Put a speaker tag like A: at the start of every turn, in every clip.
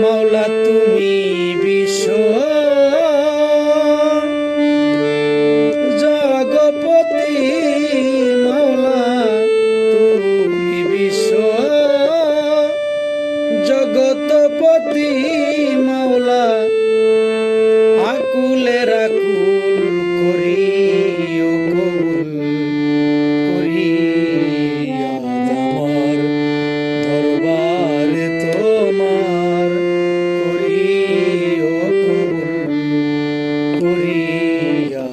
A: মাওলা তুমি বিশ্ব জগপতি, মাওলা তুমি বিশ্ব জগতপতি, মাওলা আকুলের আকুল করিও কবুল করিও আমার দরবার তোমার, করিও কবুল করিয়া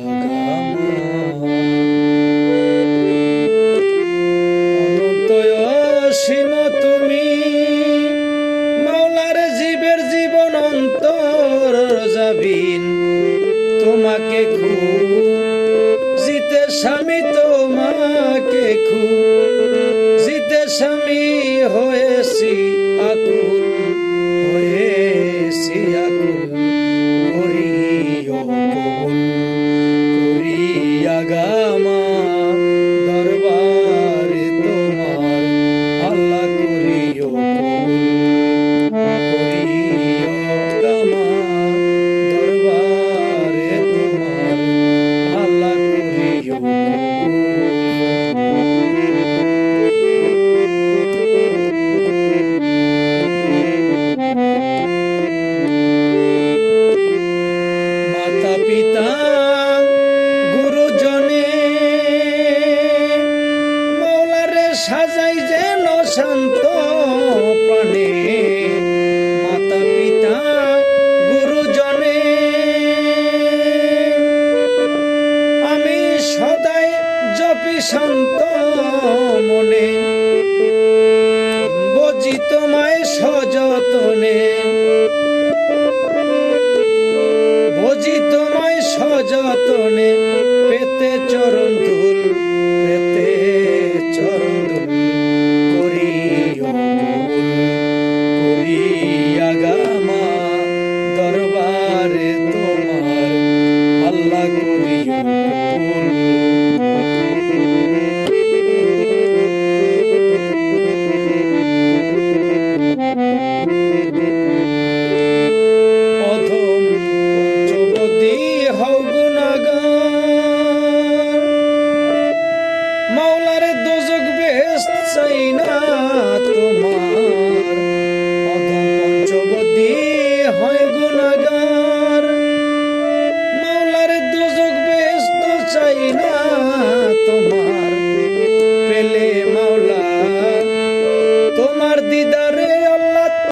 A: অনন্ত অসীম তুমি মাওলার জীবের জীবন অন্তর যাবিন, তোমাকে খুঁজিতে স্বামী, তোমাকে খুঁজিতে স্বামী হয়েছি।